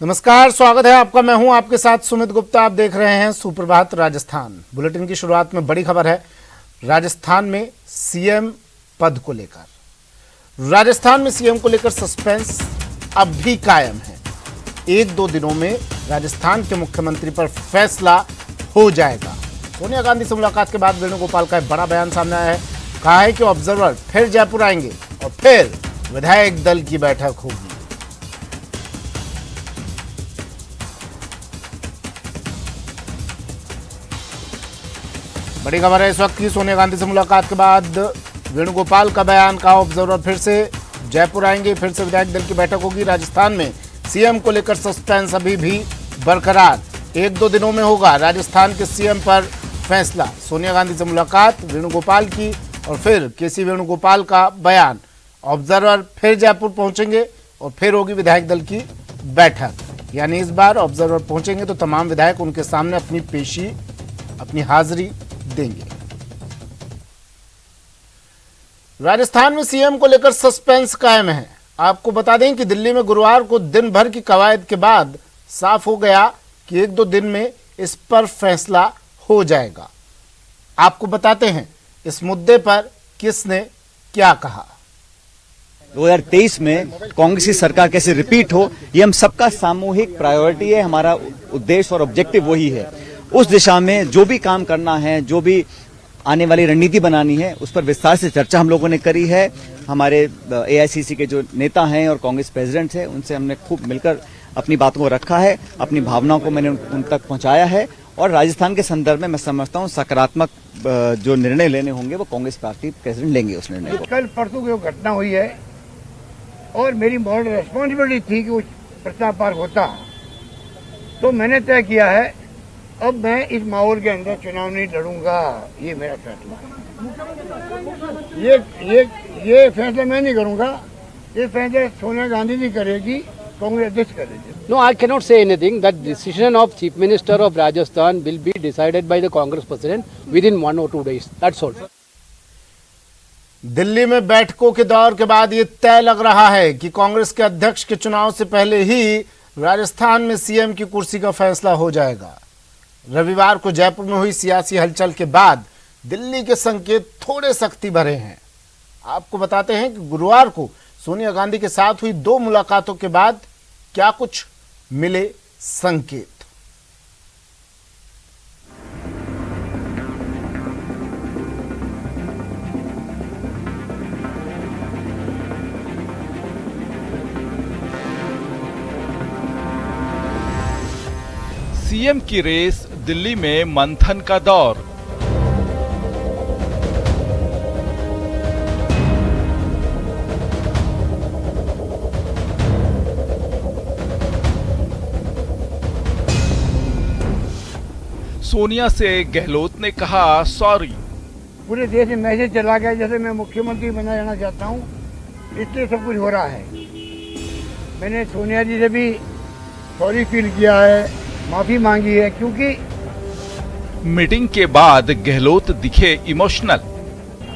नमस्कार, स्वागत है आपका। मैं हूं आपके साथ सुमित गुप्ता। आप देख रहे हैं सुप्रभात राजस्थान। बुलेटिन की शुरुआत में बड़ी खबर है। राजस्थान में सीएम पद को लेकर सस्पेंस अब भी कायम है। एक दो दिनों में राजस्थान के मुख्यमंत्री पर फैसला हो जाएगा। सोनिया गांधी से मुलाकात के बाद वेणुगोपाल का एक बड़ा बयान सामने आया है। कहा है कि ऑब्जर्वर फिर जयपुर आएंगे और फिर विधायक दल की बैठक होगी। बड़ी खबर है इस वक्त की। सोनिया गांधी से मुलाकात के बाद वेणुगोपाल का बयान। का ऑब्जर्वर फिर से जयपुर आएंगे, फिर से विधायक दल की बैठक होगी। राजस्थान में सीएम को लेकर सस्पेंस अभी भी बरकरार। एक दो दिनों में होगा राजस्थान के सीएम पर फैसला। सोनिया गांधी से मुलाकात, वेणुगोपाल की और फिर केसी वेणुगोपाल का बयान। ऑब्जर्वर फिर जयपुर पहुंचेंगे और फिर होगी विधायक दल की बैठक। यानी इस बार ऑब्जर्वर पहुंचेंगे तो तमाम विधायक उनके सामने अपनी पेशी, अपनी हाजिरी देंगे। राजस्थान में सीएम को लेकर सस्पेंस कायम है। आपको बता दें कि दिल्ली में गुरुवार को दिन भर की कवायद के बाद साफ हो गया कि एक दो दिन में इस पर फैसला हो जाएगा। आपको बताते हैं इस मुद्दे पर किसने क्या कहा। 2023 में कांग्रेस की सरकार कैसे रिपीट हो, ये हम सबका सामूहिक प्रायोरिटी है। हमारा उद्देश्य और ऑब्जेक्टिव वही है। उस दिशा में जो भी काम करना है, जो भी आने वाली रणनीति बनानी है, उस पर विस्तार से चर्चा हम लोगों ने करी है। हमारे एआईसीसी के जो नेता हैं और कांग्रेस प्रेसिडेंट हैं, उनसे हमने खूब मिलकर अपनी बातों को रखा है, अपनी भावनाओं को मैंने उन तक पहुंचाया है। और राजस्थान के संदर्भ में मैं समझता हूं सकारात्मक जो निर्णय लेने होंगे वो कांग्रेस पार्टी प्रेसिडेंट लेंगे उस निर्णय को। कल परसों की घटना हुई है और मेरी मॉरल रिस्पॉन्सिबिलिटी थी कि वो प्रस्ताव पार होता, तो मैंने तय किया है अब मैं इस माहौल के अंदर चुनाव नहीं लड़ूंगा। ये मेरा फैसला है। ये फैसला मैं नहीं करूंगा, ये फैसला सोनिया गांधी जी करेगी, कांग्रेस अध्यक्ष करेगी। No, I cannot say anything. That decision of Chief Minister of Rajasthan will be decided by the Congress President within 1 or 2 days. That's all. Delhi में बैठकों के दौर के बाद ये तय लग रहा है कि कांग्रेस के अध्यक्ष के चुनाव से पहले ही राजस्थान में सीएम की कुर्सी का फैसला हो जाएगा। रविवार को जयपुर में हुई सियासी हलचल के बाद दिल्ली के संकेत थोड़े सख्ती भरे हैं। आपको बताते हैं कि गुरुवार को सोनिया गांधी के साथ हुई 2 मुलाकातों के बाद क्या कुछ मिले संकेत। सीएम की रेस, दिल्ली में मंथन का दौर। सोनिया से गहलोत ने कहा सॉरी। पूरे देश में मैसेज चला गया जैसे मैं मुख्यमंत्री बना जाना चाहता हूँ, इसलिए सब कुछ हो रहा है। मैंने सोनिया जी से भी सॉरी फील किया है, माफी मांगी है, क्योंकि मीटिंग के बाद गहलोत दिखे इमोशनल।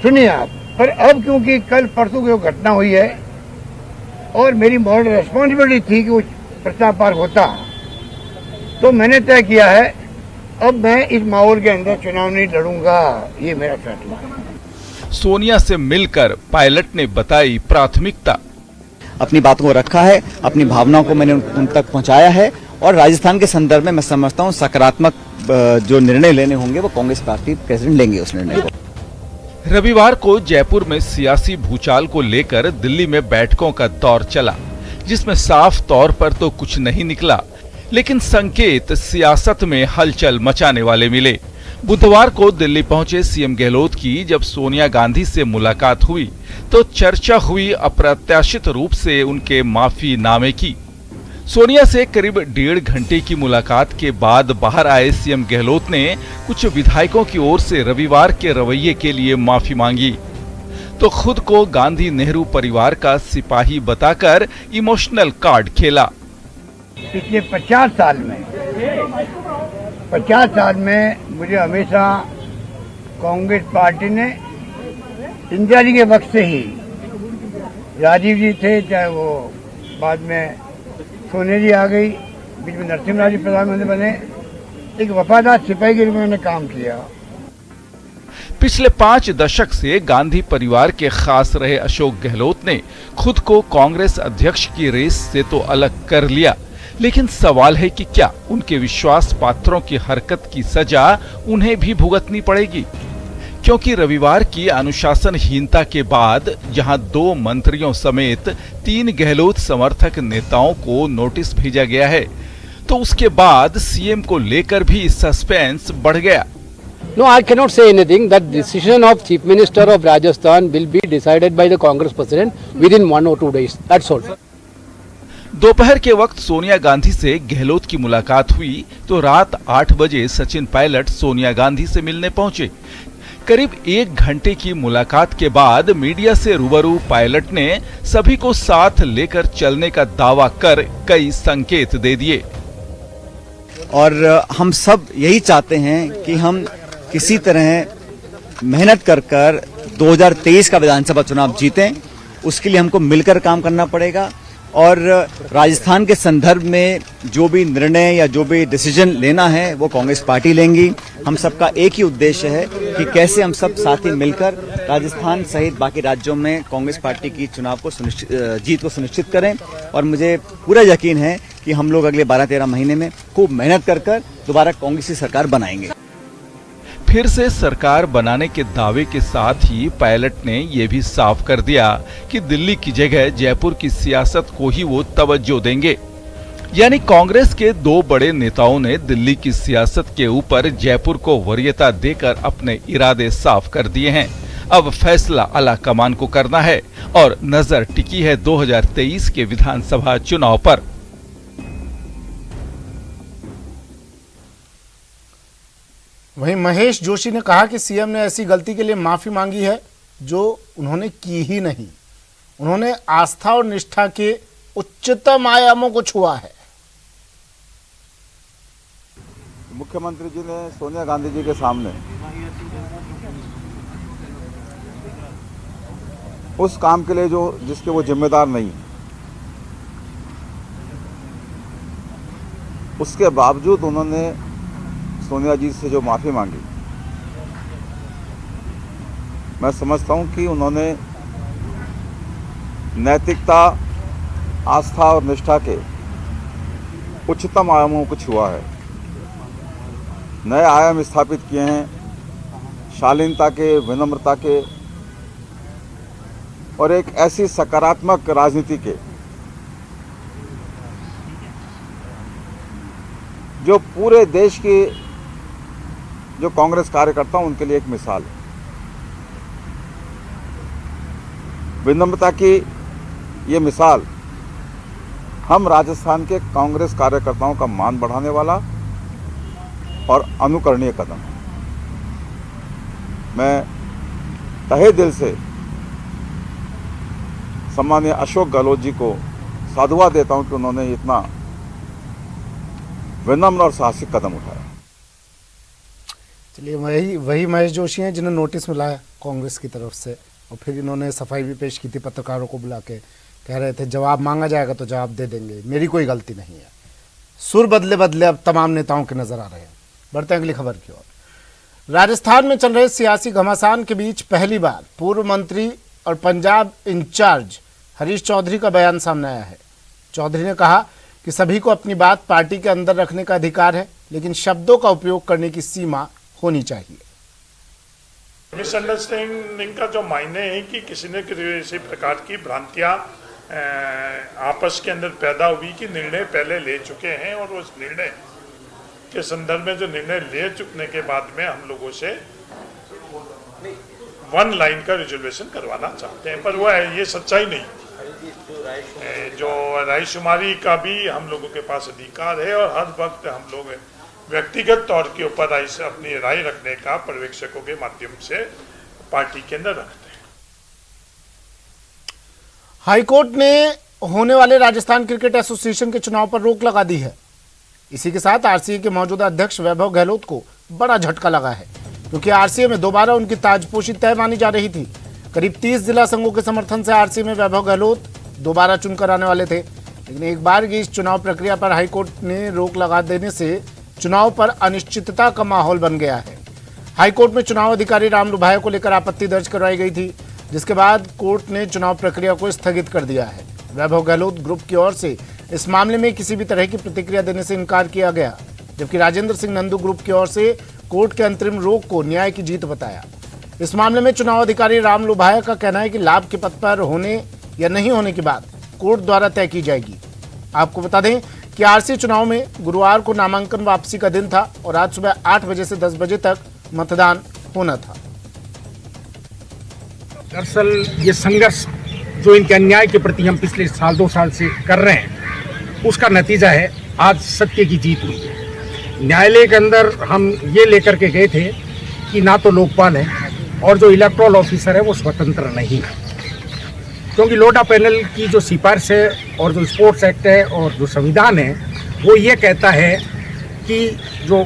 सुनिए आप, पर अब क्योंकि कल परसों की घटना हुई है और मेरी मॉरल रिस्पॉन्सिबिलिटी थी कि वो प्रस्ताव पार होता, तो मैंने तय किया है अब मैं इस माहौल के अंदर चुनाव नहीं लड़ूंगा। ये मेरा फैसला है। सोनिया से मिलकर पायलट ने बताई प्राथमिकता। अपनी बातों को रखा है, अपनी भावनाओं को मैंने उन तक पहुंचाया है। और राजस्थान के संदर्भ में मैं समझता हूं सकारात्मक जो निर्णय लेने होंगे वो कांग्रेस पार्टी प्रेसिडेंट लेंगे उस निर्णय को। रविवार को जयपुर में सियासी भूचाल को लेकर दिल्ली में बैठकों का दौर चला, जिसमें साफ तौर पर तो कुछ नहीं निकला, लेकिन संकेत सियासत में हलचल मचाने वाले मिले। बुधवार को दिल्ली पहुंचे सीएम गहलोत की जब सोनिया गांधी से मुलाकात हुई तो चर्चा हुई अप्रत्याशित रूप से उनके माफीनामे की। सोनिया से करीब 1.5 घंटे की मुलाकात के बाद बाहर आए सीएम गहलोत ने कुछ विधायकों की ओर से रविवार के रवैये के लिए माफी मांगी, तो खुद को गांधी नेहरू परिवार का सिपाही बताकर इमोशनल कार्ड खेला। पिछले 50 साल में मुझे हमेशा कांग्रेस पार्टी ने इंदिरा जी के वक्त से ही, राजीव जी थे, चाहे वो बाद में सोनिया जी आ गई, बीच में नरसिम्हा जी प्रधानमंत्री बने, एक वफादार सिपाही के रूप में मैंने काम किया। पिछले 5 दशक से गांधी परिवार के खास रहे अशोक गहलोत ने खुद को कांग्रेस अध्यक्ष की रेस से तो अलग कर लिया, लेकिन सवाल है कि क्या उनके विश्वास पात्रों की हरकत की सजा उन्हें भी भुगतनी पड़ेगी? क्योंकि रविवार की अनुशासनहीनता के बाद जहां 2 मंत्रियों समेत 3 गहलोत समर्थक नेताओं को नोटिस भेजा गया है, तो उसके बाद सीएम को लेकर भी सस्पेंस बढ़ गया। No, I cannot say anything. That decision of Chief Minister of Rajasthan will be decided by the Congress President within 1 or 2 days. That's all. दोपहर के वक्त सोनिया गांधी से गहलोत की मुलाकात हुई तो रात 8 बजे सचिन पायलट सोनिया गांधी से मिलने पहुंचे। करीब 1 घंटे की मुलाकात के बाद मीडिया से रूबरू पायलट ने सभी को साथ लेकर चलने का दावा कर कई संकेत दे दिए। और हम सब यही चाहते हैं कि हम किसी तरह मेहनत कर 2023 का विधानसभा चुनाव जीतें। उसके लिए हमको मिलकर काम करना पड़ेगा और राजस्थान के संदर्भ में जो भी निर्णय या जो भी डिसीजन लेना है वो कांग्रेस पार्टी लेंगी। हम सबका एक ही उद्देश्य है कि कैसे हम सब साथी मिलकर राजस्थान सहित बाकी राज्यों में कांग्रेस पार्टी की चुनाव को जीत को सुनिश्चित करें। और मुझे पूरा यकीन है कि हम लोग अगले 12-13 महीने में खूब मेहनत कर दोबारा कांग्रेस की सरकार बनाएंगे। फिर से सरकार बनाने के दावे के साथ ही पायलट ने यह भी साफ कर दिया कि दिल्ली की जगह जयपुर की सियासत को ही वो तवज्जो देंगे। यानी कांग्रेस के 2 बड़े नेताओं ने दिल्ली की सियासत के ऊपर जयपुर को वरीयता देकर अपने इरादे साफ कर दिए हैं। अब फैसला आला कमान को करना है और नजर टिकी है 2023 के विधानसभा चुनाव पर। वहीं महेश जोशी ने कहा कि सीएम ने ऐसी गलती के लिए माफी मांगी है जो उन्होंने की ही नहीं। उन्होंने आस्था और निष्ठा के उच्चतम आयामों को छुआ है। मुख्यमंत्री जी ने सोनिया गांधी जी के सामने उस काम के लिए जिसके वो जिम्मेदार नहीं, उसके बावजूद उन्होंने सोनिया जी से जो माफी मांगी, मैं समझता हूं कि उन्होंने नैतिकता, आस्था और निष्ठा के उच्चतम आयामों को छुआ है। नए आयाम स्थापित किए हैं, शालीनता के, विनम्रता के और एक ऐसी सकारात्मक राजनीति के जो पूरे देश की जो कांग्रेस कार्यकर्ता उनके लिए एक मिसाल है। विनम्रता की ये मिसाल हम राजस्थान के कांग्रेस कार्यकर्ताओं का मान बढ़ाने वाला और अनुकरणीय कदम है। मैं तहे दिल से सम्माननीय अशोक गहलोत जी को साधुवाद देता हूं कि उन्होंने इतना विनम्र और साहसिक कदम उठाया। चलिए, वही महेश जोशी हैं जिन्हें नोटिस मिला है कांग्रेस की तरफ से और फिर इन्होंने सफाई भी पेश की थी पत्रकारों को बुला के। कह रहे थे जवाब मांगा जाएगा तो जवाब दे देंगे, मेरी कोई गलती नहीं है। सुर बदले बदले अब तमाम नेताओं के नजर आ रहे हैं। बढ़ते हैं अगली खबर की ओर। राजस्थान में चल रहे सियासी घमासान के बीच पहली बार पूर्व मंत्री और पंजाब इंचार्ज हरीश चौधरी का बयान सामने आया है। चौधरी ने कहा कि सभी को अपनी बात पार्टी के अंदर रखने का अधिकार है, लेकिन शब्दों का उपयोग करने की सीमा होनी चाहिए। मिसअंडरस्टैंडिंग का जो मायने है कि किसी न किसी प्रकार की भ्रांतियां आपस के अंदर पैदा हुई कि निर्णय पहले ले चुके हैं और उस निर्णय के संदर्भ में जो निर्णय ले चुकने के बाद में हम लोगों से 1 लाइन का रिजर्वेशन करवाना चाहते हैं, पर वो ये सच्चाई नहीं। जो रायशुमारी का भी हम लोगों के पास अधिकार है और हर वक्त हम लोग व्यक्तिगत तौर के ऊपर अपनी राय रखने का पर्यवेक्षकों के माध्यम से पार्टी के अंदर रखते हैं। हाईकोर्ट ने होने वाले राजस्थान क्रिकेट एसोसिएशन के चुनाव पर रोक लगा दी है। इसी के साथ आरसीए के मौजूदा अध्यक्ष वैभव गहलोत को बड़ा झटका लगा है, क्योंकि आरसीए में दोबारा उनकी ताजपोशी तय मानी जा रही थी। करीब 30 जिला संघों के समर्थन से आरसीए में वैभव गहलोत दोबारा चुनकर आने वाले थे, लेकिन एक बार की इस चुनाव प्रक्रिया पर हाईकोर्ट ने रोक लगा देने से चुनाव पर अनिश्चितता का माहौल बन गया है। हाईकोर्ट में चुनाव अधिकारी राम लुभाया को लेकर आपत्ति दर्ज करवाई गई थी, जिसके बाद कोर्ट ने चुनाव प्रक्रिया को स्थगित कर दिया है। वैभव गहलोत ग्रुप की ओर से इस मामले में किसी भी तरह की प्रतिक्रिया देने से इनकार किया गया, जबकि राजेंद्र सिंह नंदू ग्रुप की ओर से कोर्ट के अंतरिम रोक को न्याय की जीत बताया। इस मामले में चुनाव अधिकारी राम लुभाया का कहना है कि लाभ के पद पर होने या नहीं होने की बात कोर्ट द्वारा तय की जाएगी। आपको बता दें कि आरसी चुनाव में गुरुवार को नामांकन वापसी का दिन था और आज सुबह 8 बजे से 10 बजे तक मतदान होना था। दरअसल ये संघर्ष जो इनके अन्याय के प्रति हम पिछले साल 2 साल से कर रहे हैं, उसका नतीजा है आज सत्य की जीत हुई है। न्यायालय के अंदर हम ये लेकर के गए थे कि ना तो लोकपाल है और जो इलेक्टोरल ऑफिसर है वो स्वतंत्र नहीं है, क्योंकि लोढा पैनल की जो सिफारिश है और जो स्पोर्ट्स एक्ट है और जो संविधान है वो ये कहता है कि जो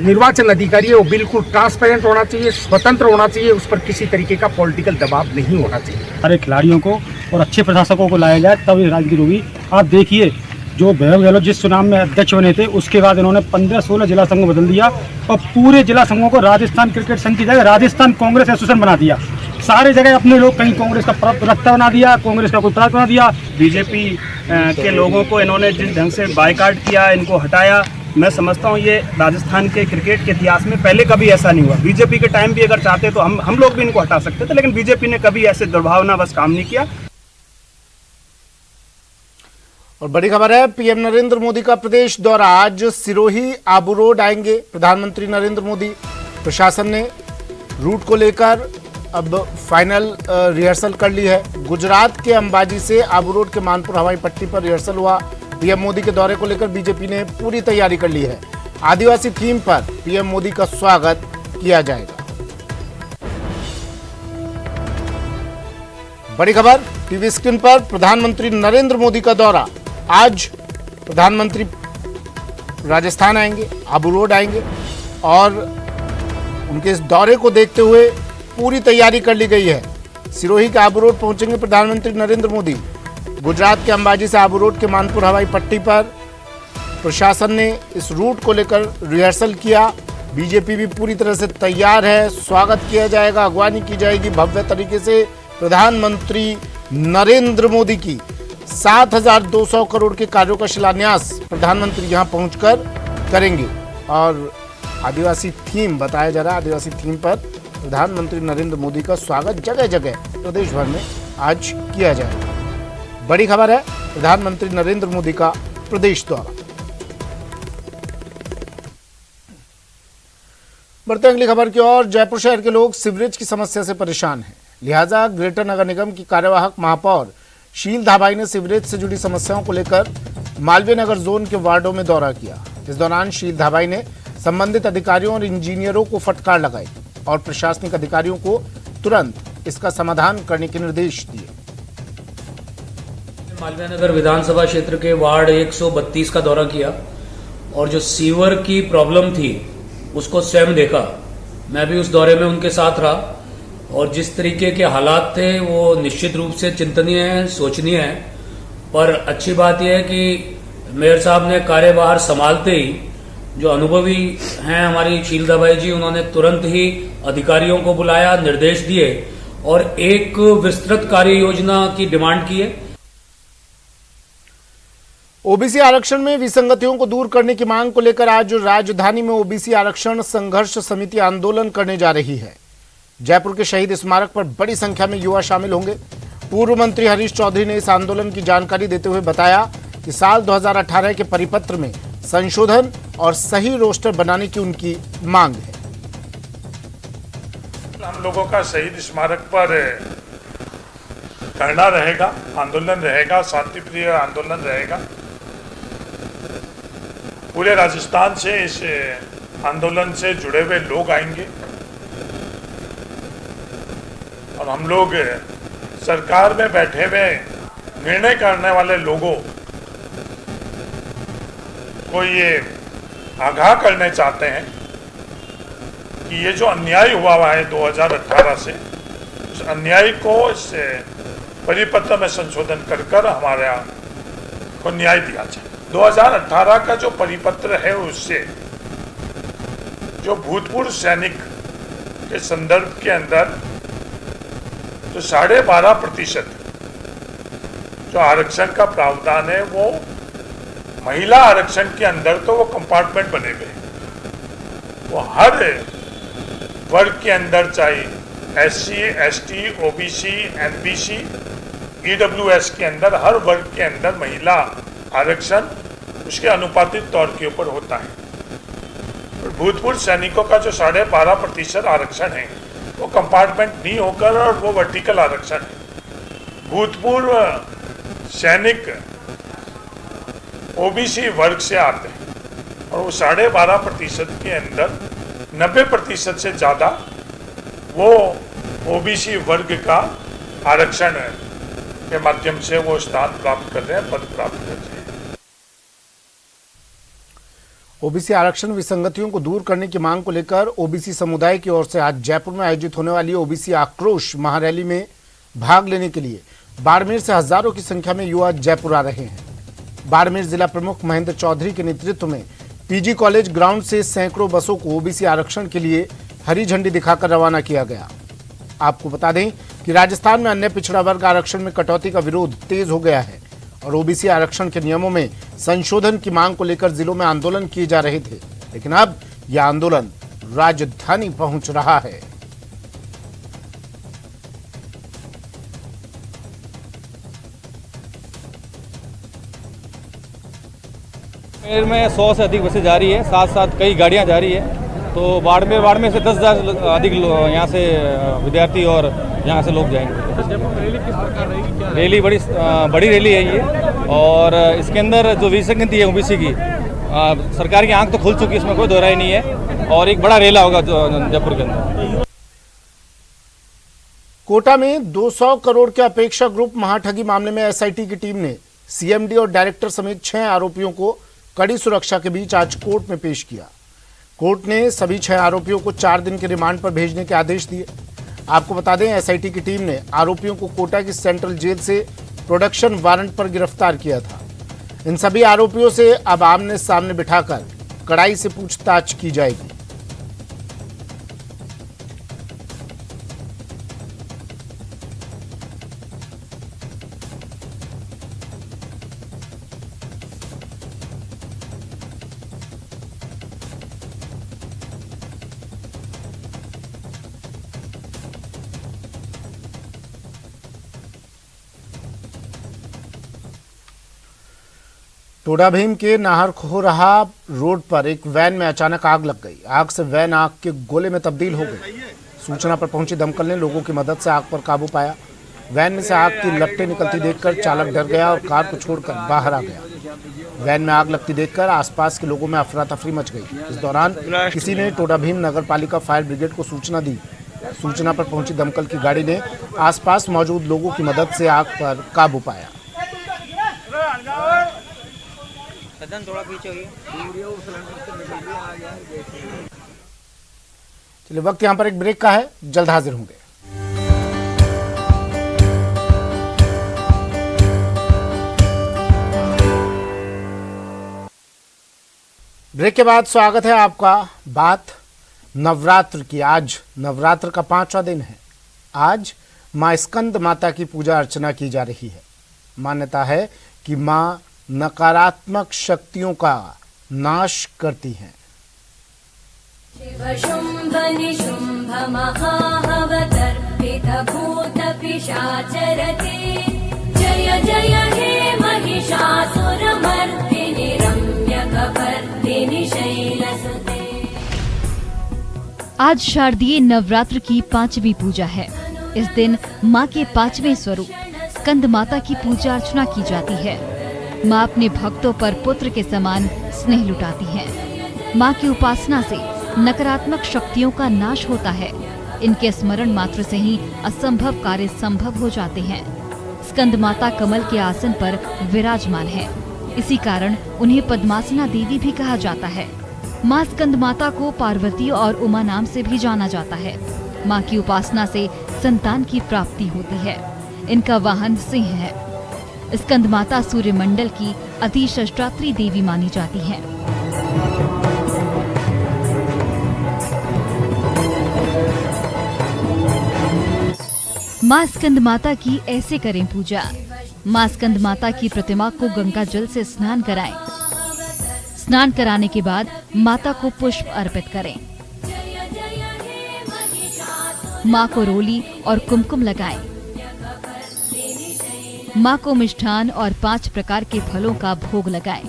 निर्वाचन अधिकारी है वो बिल्कुल ट्रांसपेरेंट होना चाहिए, स्वतंत्र होना चाहिए, उस पर किसी तरीके का पॉलिटिकल दबाव नहीं होना चाहिए। सारे खिलाड़ियों को और अच्छे प्रशासकों को लाया जाए तब ये राजनीति होगी। आप देखिए जो वैभव गहलोत जिस चुनाव में अध्यक्ष बने थे उसके बाद इन्होंने 15-16 जिला संघ बदल दिया और पूरे जिला संघों को राजस्थान क्रिकेट संघ की जगह राजस्थान कांग्रेस एसोसिएशन बना दिया। सारे जगह अपने लोग, कहीं कांग्रेस का प्रवक्ता बना दिया, कांग्रेस का कोई प्रवक्ता बना दिया। बीजेपी के लोगों को इन्होंने जिस ढंग से बायकॉट किया, इनको हटाया, मैं समझता हूँ ये राजस्थान के क्रिकेट के इतिहास में पहले कभी ऐसा नहीं हुआ। बीजेपी के टाइम भी अगर चाहते तो हम लोग भी इनको हटा सकते थे, लेकिन बीजेपी ने कभी ऐसे दुर्भावनावश काम नहीं किया। और बड़ी खबर है, पीएम नरेंद्र मोदी का प्रदेश दौरा। आज सिरोही आबू रोड आएंगे प्रधानमंत्री नरेंद्र मोदी। प्रशासन ने रूट को लेकर अब फाइनल रिहर्सल कर ली है। गुजरात के अंबाजी से आबू रोड के मानपुर हवाई पट्टी पर रिहर्सल हुआ। पीएम मोदी के दौरे को लेकर बीजेपी ने पूरी तैयारी कर ली है। आदिवासी थीम पर पीएम मोदी का स्वागत किया जाएगा। बड़ी खबर, टीवी स्क्रीन पर प्रधानमंत्री नरेंद्र मोदी का दौरा। आज प्रधानमंत्री राजस्थान आएंगे, आबू रोड आएंगे और उनके इस दौरे को देखते हुए पूरी तैयारी कर ली गई है। सिरोही के आबू रोड पहुंचेंगे प्रधानमंत्री नरेंद्र मोदी। गुजरात के अंबाजी से आबू रोड के मानपुर हवाई पट्टी पर प्रशासन ने इस रूट को लेकर रिहर्सल किया। बीजेपी भी पूरी तरह से तैयार है। स्वागत किया जाएगा, अगवानी की जाएगी भव्य तरीके से प्रधानमंत्री नरेंद्र मोदी की। 7,200 करोड़ के कार्यों का शिलान्यास प्रधानमंत्री यहां पहुंचकर करेंगे और आदिवासी थीम बताया जा रहा है। आदिवासी थीम पर प्रधानमंत्री नरेंद्र मोदी का स्वागत जगह जगह प्रदेश भर में आज किया जाएगा। बड़ी खबर है, प्रधानमंत्री नरेंद्र मोदी का प्रदेश दौरा। बढ़ते अगली खबर की ओर। जयपुर शहर के लोग सीवरेज की समस्या से परेशान हैं, लिहाजा ग्रेटर नगर निगम की कार्यवाहक महापौर शील धाबाई ने सीवरेज से जुड़ी समस्याओं को लेकर मालवीय नगर जोन के वार्डों में दौरा किया। इस दौरान शील धाबाई ने संबंधित अधिकारियों और इंजीनियरों को फटकार लगाई और प्रशासनिक अधिकारियों को तुरंत इसका समाधान करने के निर्देश दिए। मालवीय नगर विधानसभा क्षेत्र के वार्ड 132 का दौरा किया और जो सीवर की प्रॉब्लम थी उसको स्वयं देखा। मैं भी उस दौरे में उनके साथ रहा और जिस तरीके के हालात थे वो निश्चित रूप से चिंतनीय है, सोचनीय है। पर अच्छी बात यह है कि मेयर साहब ने कार्यभार संभालते ही जो अनुभवी हैं हमारी शील धाबाई जी, उन्होंने तुरंत ही अधिकारियों को बुलाया, निर्देश दिए और एक विस्तृत कार्य योजना की डिमांड की है। ओबीसी आरक्षण में विसंगतियों को दूर करने की मांग को लेकर आज राजधानी में ओबीसी आरक्षण संघर्ष समिति आंदोलन करने जा रही है। जयपुर के शहीद स्मारक पर बड़ी संख्या में युवा शामिल होंगे। पूर्व मंत्री हरीश चौधरी ने इस आंदोलन की जानकारी देते हुए बताया कि साल 2018 के परिपत्र में संशोधन और सही रोस्टर बनाने की उनकी मांग है। हम लोगों का शहीद स्मारक पर धरना रहेगा, आंदोलन रहेगा, शांतिप्रिय आंदोलन रहेगा। पूरे राजस्थान से इस आंदोलन से जुड़े हुए लोग आएंगे और हम लोग सरकार में बैठे हुए निर्णय करने वाले लोगों को ये आगाह करने चाहते हैं कि ये जो अन्याय हुआ है 2018 से, उस अन्याय को इस परिपत्र में संशोधन कर हमारा को न्याय दिया जाए। 2018 का जो परिपत्र है उससे जो भूतपूर्व सैनिक के संदर्भ के अंदर जो 12.5% जो आरक्षण का प्रावधान है, वो महिला आरक्षण के अंदर तो वो कंपार्टमेंट बने हुए हैं, वो हर वर्ग के अंदर चाहे SC, ST, OBC, NBC, EWS के अंदर हर वर्ग के अंदर महिला आरक्षण उसके अनुपातिक तौर के ऊपर होता है। और भूतपूर्व सैनिकों का जो 12.5% आरक्षण है वो कंपार्टमेंट नहीं होकर और वो वर्टिकल आरक्षण है। भूतपूर्व सैनिक OBC वर्ग से आते हैं और वो 12.5% के अंदर 90% से ज़्यादा वो OBC वर्ग का आरक्षण के माध्यम से वो स्थान प्राप्त कर रहे हैं, पद प्राप्त कर रहे हैं। OBC आरक्षण विसंगतियों को दूर करने की मांग को लेकर OBC समुदाय की ओर से आज जयपुर में आयोजित होने वाली OBC आक्रोश महारैली में भाग लेने के लिए बाड़मेर से हजारों की संख्या में युवा जयपुर आ रहे हैं। बाड़मेर जिला प्रमुख महेंद्र चौधरी के नेतृत्व में PG कॉलेज ग्राउंड से सैकड़ों बसों को OBC आरक्षण के लिए हरी झंडी दिखाकर रवाना किया गया। आपको बता दें कि राजस्थान में अन्य पिछड़ा वर्ग आरक्षण में कटौती का विरोध तेज हो गया है और OBC आरक्षण के नियमों में संशोधन की मांग को लेकर जिलों में आंदोलन किए जा रहे थे, लेकिन अब यह आंदोलन राजधानी पहुंच रहा है। बाड़मेर में 100 से अधिक बसें जा रही है, साथ साथ कई गाड़ियां जा रही है। तो बाड़मेर से 10,000 अधिक यहाँ से विद्यार्थी और यहाँ से लोग जाएंगे। रैली किस प्रकार रहेगी, क्या रैली बड़ी रैली है ये, और इसके अंदर जो विसंगति है OBC की, सरकार की आंख तो खुल चुकी है, इसमें कोई दोहराई नहीं है, और एक बड़ा रैला होगा जयपुर के अंदर। कोटा में 200 करोड़ के अपेक्षा ग्रुप महाठगी मामले में SIT की टीम ने CMD और डायरेक्टर समेत 6 आरोपियों को कड़ी सुरक्षा के बीच आज कोर्ट में पेश किया। कोर्ट ने सभी 6 आरोपियों को 4 दिन के रिमांड पर भेजने के आदेश दिए। आपको बता दें, SIT की टीम ने आरोपियों को कोटा की सेंट्रल जेल से प्रोडक्शन वारंट पर गिरफ्तार किया था। इन सभी आरोपियों से अब आमने सामने बिठाकर कड़ाई से पूछताछ की जाएगी। टोडाभीम के नाहरखोरहा रोड पर एक वैन में अचानक आग लग गई। आग से वैन आग के गोले में तब्दील हो गई। सूचना पर पहुंची दमकल ने लोगों की मदद से आग पर काबू पाया। वैन में से आग की लपटें निकलती देखकर चालक डर गया और कार को छोड़कर बाहर आ गया। वैन में आग लगती देखकर आसपास के लोगों में अफरा तफरी मच गई। इस दौरान किसी ने टोडाभीम नगर पालिका फायर ब्रिगेड को सूचना दी। सूचना पर पहुंची दमकल की गाड़ी ने आसपास मौजूद लोगों की मदद से आग पर काबू पाया। चलिए, वक्त यहां पर एक ब्रेक का है, जल्द हाजिर होंगे। ब्रेक के बाद स्वागत है आपका। बात नवरात्र की। आज नवरात्र का 5वां दिन है। आज मां स्कंद माता की पूजा अर्चना की जा रही है। मान्यता है कि मां नकारात्मक शक्तियों का नाश करती हैं। शिव शुंभ निशुंभ महावतर्पित भूत पिशाचरते जय जय हे महिषासुरमर्दिनि रम्यकपर्दिनि शैलसुते। आज शारदीय नवरात्र की 5वीं पूजा है। इस दिन मां के 5वें स्वरूप स्कंद माता की पूजा अर्चना की जाती है। मां अपने भक्तों पर पुत्र के समान स्नेह लुटाती हैं। मां की उपासना से नकारात्मक शक्तियों का नाश होता है। इनके स्मरण मात्र से ही असंभव कार्य संभव हो जाते हैं। स्कंद माता कमल के आसन पर विराजमान है, इसी कारण उन्हें पद्मासना देवी भी कहा जाता है। मां स्कंद माता को पार्वती और उमा नाम से भी जाना जाता है। मां की उपासना से संतान की प्राप्ति होती है। इनका वाहन सिंह है। स्कंदमाता सूर्यमंडल की अधिष्ठात्री देवी मानी जाती है। मां स्कंदमाता की ऐसे करें पूजा। मां स्कंदमाता की प्रतिमा को गंगा जल से स्नान कराएं। स्नान कराने के बाद माता को पुष्प अर्पित करें। मां को रोली और कुमकुम लगाएं। मां को मिष्ठान और 5 प्रकार के फलों का भोग लगाएं।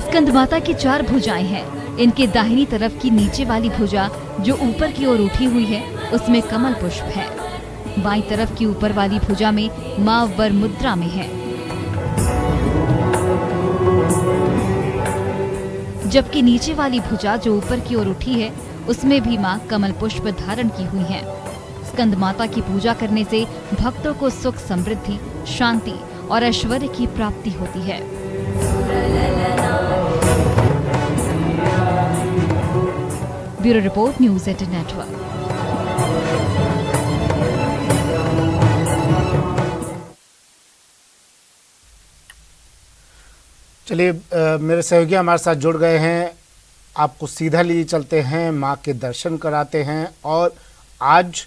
स्कंदमाता की 4 भुजाएं हैं। इनके दाहिनी तरफ की नीचे वाली भुजा जो ऊपर की ओर उठी हुई है उसमें कमल पुष्प है। बाईं तरफ की ऊपर वाली भुजा में मां वर मुद्रा में है, जबकि नीचे वाली भुजा जो ऊपर की ओर उठी है उसमें भी मां कमल पुष्प धारण की हुई है। स्कंदमाता की पूजा करने से भक्तों को सुख, समृद्धि, शांति और ऐश्वर्य की प्राप्ति होती है। Bureau report, news 18 network. चलिए, मेरे सहयोगी हमारे साथ जुड़ गए हैं। आपको सीधा लिए चलते हैं, मां के दर्शन कराते हैं। और आज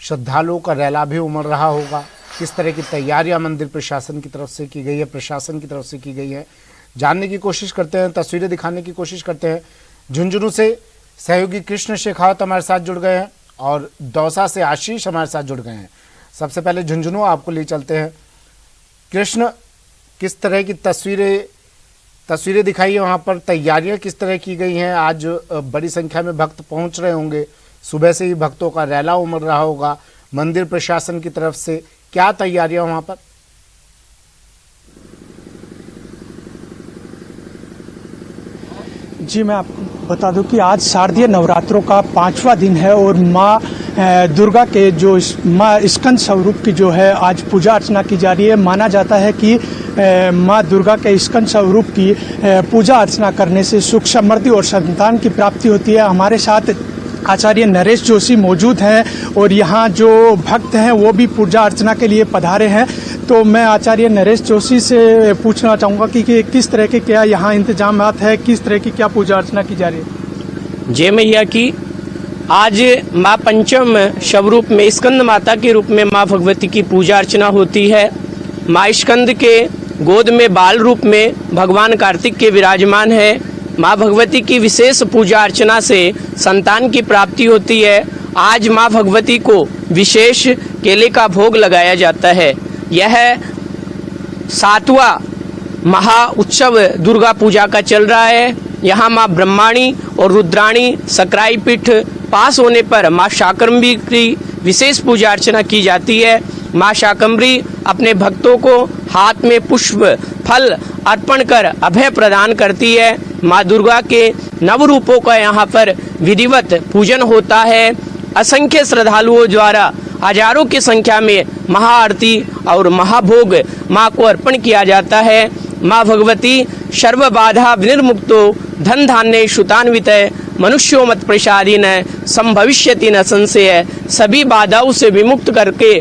श्रद्धालुओं का रैला भी उमड़ रहा होगा। किस तरह की तैयारियां मंदिर प्रशासन की तरफ से की गई है, प्रशासन की तरफ से की गई है, जानने की कोशिश करते हैं, तस्वीरें दिखाने की कोशिश करते हैं। झुंझुनू से सहयोगी कृष्ण शेखावत हमारे साथ जुड़ गए हैं और दौसा से आशीष हमारे साथ जुड़ गए हैं। सबसे पहले झुंझुनू आपको ले चलते हैं। कृष्ण, किस तरह की तस्वीरें दिखाई है, वहाँ पर तैयारियां किस तरह की गई हैं? आज बड़ी संख्या में भक्त पहुंच रहे होंगे, सुबह से ही भक्तों का रैला उमड़ रहा होगा। मंदिर प्रशासन की तरफ से क्या तैयारियां वहाँ पर? जी, मैं आपको बता दूं कि आज शारदीय नवरात्रों का 5वां दिन है और माँ दुर्गा के जो माँ स्कंद स्वरूप की जो है आज पूजा अर्चना की जा रही है। माना जाता है कि माँ दुर्गा के स्कंद स्वरूप की पूजा अर्चना करने से सुख, समृद्धि और संतान की प्राप्ति होती है। हमारे साथ आचार्य नरेश जोशी मौजूद हैं और यहाँ जो भक्त हैं वो भी पूजा अर्चना के लिए पधारे हैं। तो मैं आचार्य नरेश जोशी से पूछना चाहूँगा कि किस तरह के क्या यहाँ इंतजामात है, किस तरह की क्या पूजा अर्चना की जा रही है? जय मैया की। आज माँ पंचम स्वरूप में स्कंद माता के रूप में माँ भगवती की पूजा अर्चना होती है। माँ स्कंद के गोद में बाल रूप में भगवान कार्तिक के विराजमान है। माँ भगवती की विशेष पूजा अर्चना से संतान की प्राप्ति होती है। आज माँ भगवती को विशेष केले का भोग लगाया जाता है। यह 7वां महा उत्सव दुर्गा पूजा का चल रहा है। यहाँ माँ ब्रह्माणी और रुद्राणी सकराई पीठ पास होने पर माँ शाकंभरी की विशेष पूजा अर्चना की जाती है। माँ शाकंभरी अपने भक्तों को हाथ में पुष्प फल अर्पण कर अभय प्रदान करती है। माँ दुर्गा के नव रूपों का यहाँ पर विधिवत पूजन होता है। असंख्य श्रद्धालुओं द्वारा हजारों की संख्या में महाआरती और महाभोग माँ को अर्पण किया जाता है। माँ भगवती सर्व बाधा विनिर्मुक्तो धन धान्य शुतान्वित मनुष्यो मत प्रसादीन संभविष्यति न संशय। सभी बाधाओं से विमुक्त करके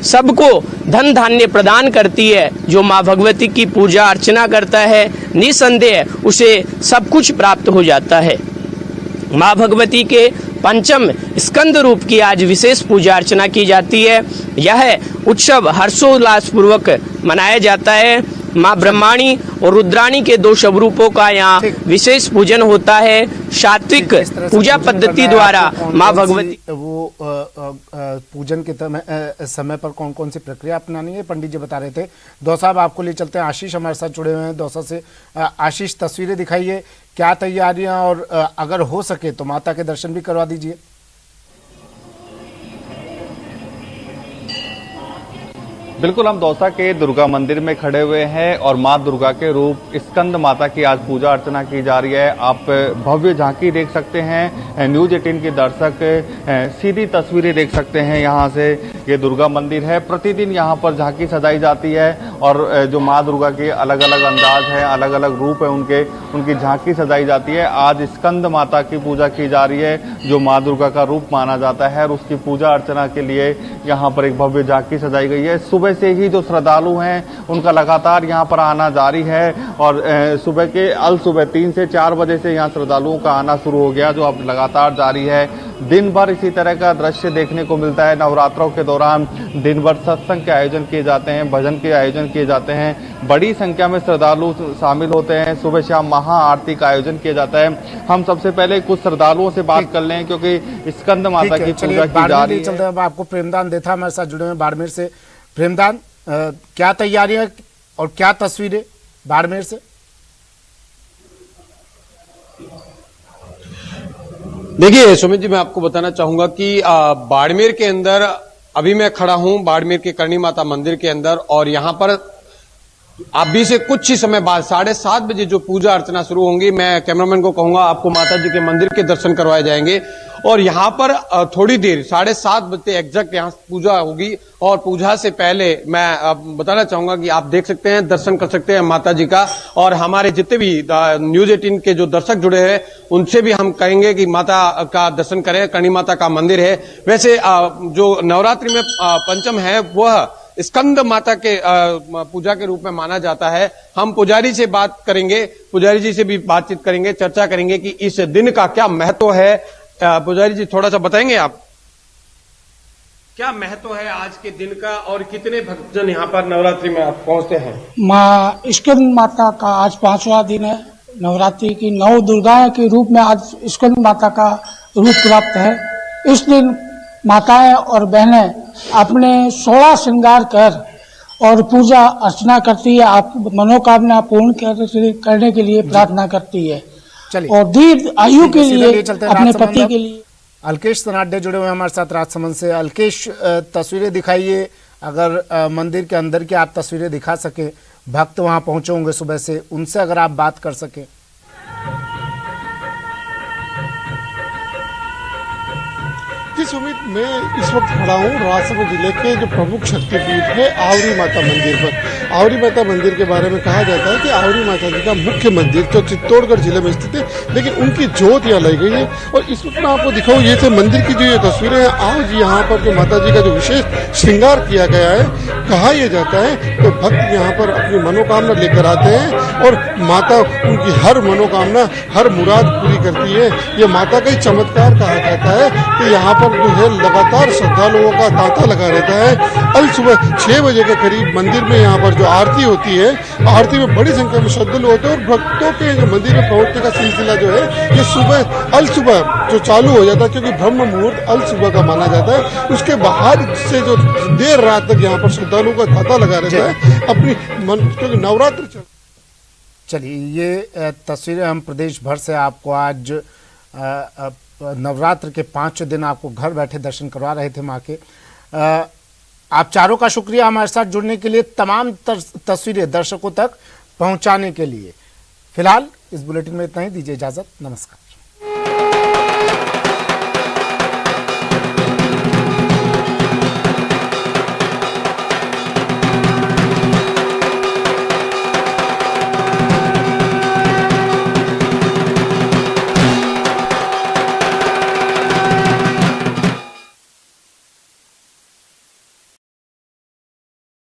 सबको धन धान्य प्रदान करती है। जो माँ भगवती की पूजा अर्चना करता है निसंदेह उसे सब कुछ प्राप्त हो जाता है। माँ भगवती के पंचम स्कंद रूप की आज विशेष पूजा अर्चना की जाती है। यह उत्सव हर्षोल्लास पूर्वक मनाया जाता है। माँ ब्रह्माणी और रुद्राणी के 2 स्वरूपों का यहाँ विशेष पूजन होता है। सात्विक पूजा पद्धति द्वारा माँ भगवती वो पूजन के समय पर कौन कौन सी प्रक्रिया अपनानी है पंडित जी बता रहे थे। दौसा साहब आपको ले चलते हैं। आशीष हमारे साथ जुड़े हुए हैं दौसा से। आशीष, तस्वीरें दिखाइए, क्या तैयारियां, और अगर हो सके तो माता के दर्शन भी करवा दीजिए। बिल्कुल, हम दौसा के दुर्गा मंदिर में खड़े हुए हैं और मां दुर्गा के रूप स्कंद माता की आज पूजा अर्चना की जा रही है। आप भव्य झांकी देख सकते हैं। न्यूज़ 18 के दर्शक सीधी तस्वीरें देख सकते हैं। यहाँ से ये दुर्गा मंदिर है। प्रतिदिन यहाँ पर झांकी सजाई जाती है और जो माँ दुर्गा के अलग अलग अंदाज है, अलग अलग रूप है, उनकी झांकी सजाई जाती है। आज स्कंद माता की पूजा की जा रही है, जो माँ दुर्गा का रूप माना जाता है, और उसकी पूजा अर्चना के लिए यहाँ पर एक भव्य झांकी सजाई गई है। सुबह से ही जो श्रद्धालु हैं उनका लगातार यहाँ पर आना जारी है, और सुबह 3 से 4 बजे से यहाँ श्रद्धालुओं का आना शुरू हो गया, जो अब लगातार जारी है। दिन भर इसी तरह का दृश्य देखने को मिलता है। नवरात्रों के दौरान दिन भर सत्संग के आयोजन किए जाते हैं, भजन के आयोजन किए जाते हैं, बड़ी संख्या में श्रद्धालु शामिल होते हैं। सुबह शाम महाआरती का आयोजन किया जाता है। हम सबसे पहले कुछ श्रद्धालुओं से बात कर लें, क्योंकि स्कंद माता की पूजा की जा रही है। चलते हैं, आपको प्रेमदान देथा हमारे साथ जुड़े हुए बाड़मेर से। प्रेमदान, क्या तैयारियां और क्या तस्वीरें बाड़मेर से? देखिए सुमित जी, मैं आपको बताना चाहूंगा कि बाड़मेर के अंदर अभी मैं खड़ा हूं, बाड़मेर के करणी माता मंदिर के अंदर, और यहां पर अभी से कुछ ही समय बाद 7:30 बजे जो पूजा अर्चना शुरू होंगी, मैं कैमरामैन को कहूंगा आपको माता जी के मंदिर के दर्शन करवाए जाएंगे। और यहाँ पर थोड़ी देर 7:30 बजे एग्जैक्ट यहाँ पूजा होगी, और पूजा से पहले मैं बताना चाहूंगा कि आप देख सकते हैं, दर्शन कर सकते हैं माता जी का। और हमारे जितने भी न्यूज 18 के जो दर्शक जुड़े हैं उनसे भी हम कहेंगे कि माता का दर्शन करें। करणी माता का मंदिर है। वैसे जो नवरात्रि में पंचम है वह स्कंद माता के पूजा के रूप में माना जाता है। हम पुजारी से बात करेंगे, पुजारी जी से भी बातचीत करेंगे, चर्चा करेंगे कि इस दिन का क्या महत्व है। पुजारी जी, थोड़ा सा बताएंगे आप, क्या महत्व है आज के दिन का, और कितने भक्तजन यहाँ पर नवरात्रि में आप पहुंचते हैं? माँ स्कंद माता का आज 5वां दिन है। नवरात्रि की 9 दुर्गाएं के रूप में आज स्कंद माता का रूप प्राप्त है। इस दिन माताएं और बहनें अपने 16 श्रृंगार कर और पूजा अर्चना करती है, आप मनोकामना पूर्ण करने के लिए प्रार्थना करती है, और दीर्घ आयु के लिए, अपने पति के लिए। अलकेश सनाडे जुड़े हुए हमारे साथ राजसमंद से। अलकेश, तस्वीरें दिखाइए, अगर मंदिर के अंदर की आप तस्वीरें दिखा सके, भक्त वहां पहुंचे होंगे सुबह से, उनसे अगर आप बात कर सके। जी सुमित, मैं इस वक्त खड़ा हूँ राजसमंद जिले के जो प्रमुख शक्तिपीठ है आवरी माता मंदिर पर। आवरी माता मंदिर के बारे में कहा जाता है कि आवरी माता जी का मुख्य मंदिर जो चित्तौड़गढ़ जिले में स्थित है, लेकिन उनकी जोत यहाँ लाई गई है। और इस वक्त मैं आपको दिखाऊँ, ये थे मंदिर की जो ये तस्वीरें हैं। आज यहाँ पर जो माता जी का जो विशेष श्रृंगार किया गया है, कहा यह जाता है तो भक्त यहाँ पर अपनी मनोकामना लेकर आते हैं, और माता उनकी हर मनोकामना, हर मुराद पूरी करती है। ये माता का ही चमत्कार कहा जाता है कि यहाँ पर जो है लगातार श्रद्धालुओं का तांता लगा रहता है। कल सुबह 6 बजे के करीब मंदिर में यहाँ पर जो आरती होती है, आरती में बड़ी संख्या में श्रद्धालु होते हैं, और भक्तों के जो मंदिर में पहुंचने का सिलसिला जो है ये सुबह जो चालू हो जाता है, क्योंकि ब्रह्म मुहूर्त अल सुबह का माना जाता है। उसके बाद से जो देर रात तक यहाँ पर श्रद्धालुओं का तांता लगा रहता है अपनी क्योंकि नवरात्र। चलिए, ये तस्वीरें हम प्रदेश भर से आपको आज नवरात्र के 5 दिन आपको घर बैठे दर्शन करवा रहे थे माँ के। आप चारों का शुक्रिया हमारे साथ जुड़ने के लिए, तमाम तस्वीरें दर्शकों तक पहुंचाने के लिए। फिलहाल इस बुलेटिन में इतना ही, दीजिए इजाजत, नमस्कार।